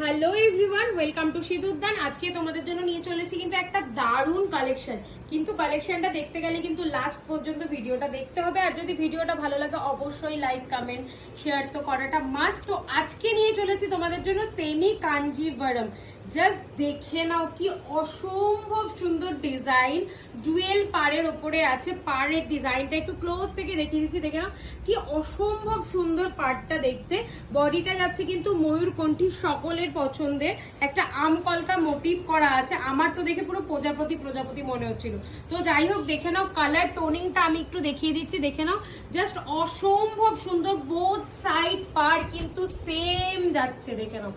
Hello everyone, welcome to শীত উদ্যান। আজকে তোমাদের জন্য নিয়ে চলেছি কিন্তু একটা দারুণ কালেকশন। কিন্তু কালেকশনটা দেখতে গেলে কিন্তু লাস্ট পর্যন্ত ভিডিওটা দেখতে হবে। আর যদি ভিডিওটা ভালো লাগে অবশ্যই লাইক কমেন্ট শেয়ার তো করাটা মাস্ট। তো আজকে নিয়ে চলেছি তোমাদের জন্য সেমি কাঞ্জিভরম। জাস্ট দেখে নাও কি অসম্ভব সুন্দর ডিজাইন, ডুয়েল পাড়ের ওপরে আছে। পাড়ের ডিজাইনটা একটু ক্লোজ থেকে দেখিয়ে দিচ্ছি, দেখে নাও কি অসম্ভব সুন্দর পাড়টা দেখতে। বডিটা যাচ্ছে কিন্তু ময়ূরকণ্ঠী, সকলের পছন্দের একটা আমকলকা মোটিভ করা আছে। আমার তো দেখে পুরো প্রজাপতি প্রজাপতি মনে হচ্ছিল। তো যাই হোক, দেখে নাও কালার টোনিংটা আমি একটু দেখিয়ে দিচ্ছি, দেখে নাও জাস্ট অসম্ভব সুন্দর। বোথ সাইড পাড় কিন্তু সেম যাচ্ছে, দেখে নাও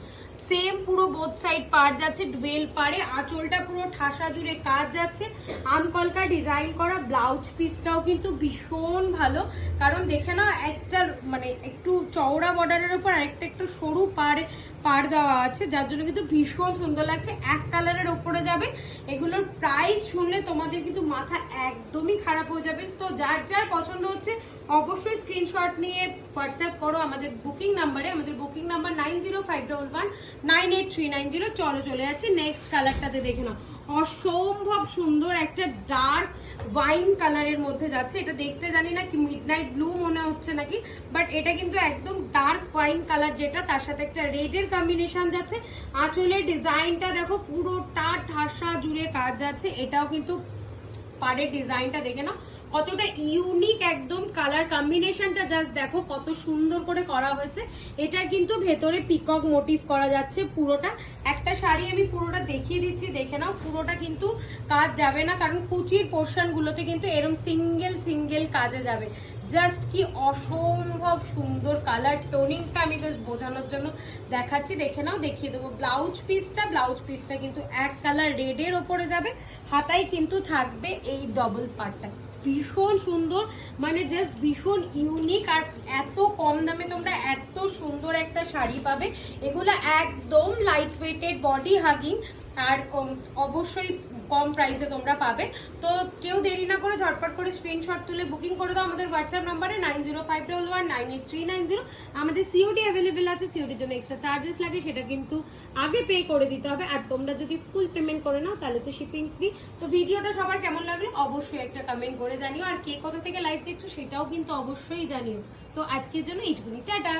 সেম পুরো বোথ সাইড পাড় যাচ্ছে। ডুয়েল পাড়ে আঁচলটা পুরো ঠাসা জুড়ে কাজ যাচ্ছে। আমকলকা ডিজাইন করা। ব্লাউজ পিসটাও কিন্তু ভীষণ ভালো, কারণ দেখে না একটা মানে একটু চওড়া বর্ডারের উপর আরেকটা একটু সরু পাড় দেওয়া আছে, যার জন্য কিন্তু ভীষণ সুন্দর লাগছে। এক কালারের ওপরে যাবে। এগুলোর প্রাইস শুনলে তোমাদের কিন্তু মাথা একদমই খারাপ হয়ে যাবে। তো যার যার পছন্দ হচ্ছে অবশ্যই স্ক্রিনশট নিয়ে হোয়াটসঅ্যাপ করো আমাদের বুকিং নাম্বারে। আমাদের বুকিং নাম্বার 9051198390। চলো চলে যাচ্ছে নেক্সট কালারটাতে, দেখে নাও অসম্ভব সুন্দর একটা ডার্ক ওয়াইন কালারের মধ্যে যাচ্ছে। এটা দেখতে জানি না কি মিডনাইট ব্লু মনে হচ্ছে নাকি, বাট এটা কিন্তু একদম ডার্ক ওয়াইন কালার, যেটা তার সাথে একটা রেডের কম্বিনেশন যাচ্ছে। আঁচলের ডিজাইনটা দেখো পুরোটা ঠাসা জুড়ে কাজ যাচ্ছে। এটাও কিন্তু পাড়ের ডিজাইনটা দেখে নাও কতটা ইউনিক, একদম কালার কম্বিনেশনটা জাস্ট দেখো কত সুন্দর করে করা হয়েছে। এটার কিন্তু ভেতরে পিকক মোটিভ করা যাচ্ছে পুরোটা। একটা শাড়ি আমি পুরোটা দেখিয়ে দিচ্ছি, দেখে নাও পুরোটা কিন্তু কাজ যাবে না, কারণ কুচির পোর্শনগুলোতে কিন্তু এরকম সিঙ্গেল সিঙ্গেল কাজে যাবে। জাস্ট কি অসম্ভব সুন্দর কালার টোনিংটা আমি জাস্ট বোঝানোর জন্য দেখাচ্ছি, দেখে নাও দেখিয়ে দেবো। ব্লাউজ পিসটা কিন্তু এক কালার রেডের ওপরে যাবে। হাতায় কিন্তু থাকবে এই ডবল পার্টটা, ভীষণ সুন্দর, মানে জাস্ট ভীষণ ইউনিক। আর এত কম দামে তোমরা এত সুন্দর একটা শাড়ি পাবে। এগুলো একদম লাইট ওয়েটেড, বডি হাগিং, আর অবশ্যই কম প্রাইসে তোমরা পাবে। তো কেউ দেরি না করে ঝটপট করে স্ক্রিনশট তুলে বুকিং করে দাও আমাদের হোয়াটসঅ্যাপ নাম্বারে 9051198390। আমাদের সিওডি অ্যাভেলেবেল আছে। সিওডির জন্য এক্সট্রা চার্জেস লাগে, সেটা কিন্তু আগে পে করে দিতে হবে। আর তোমরা যদি ফুল পেমেন্ট করে নাও তাহলে তো শিপিং ফ্রি। তো ভিডিওটা সবার কেমন লাগলো অবশ্যই একটা কমেন্ট করে জানিও। আর কে কোথা থেকে লাইভ দেখছো সেটাও কিন্তু অবশ্যই জানিও। তো আজকের জন্য এইটুকুনি, টাটা।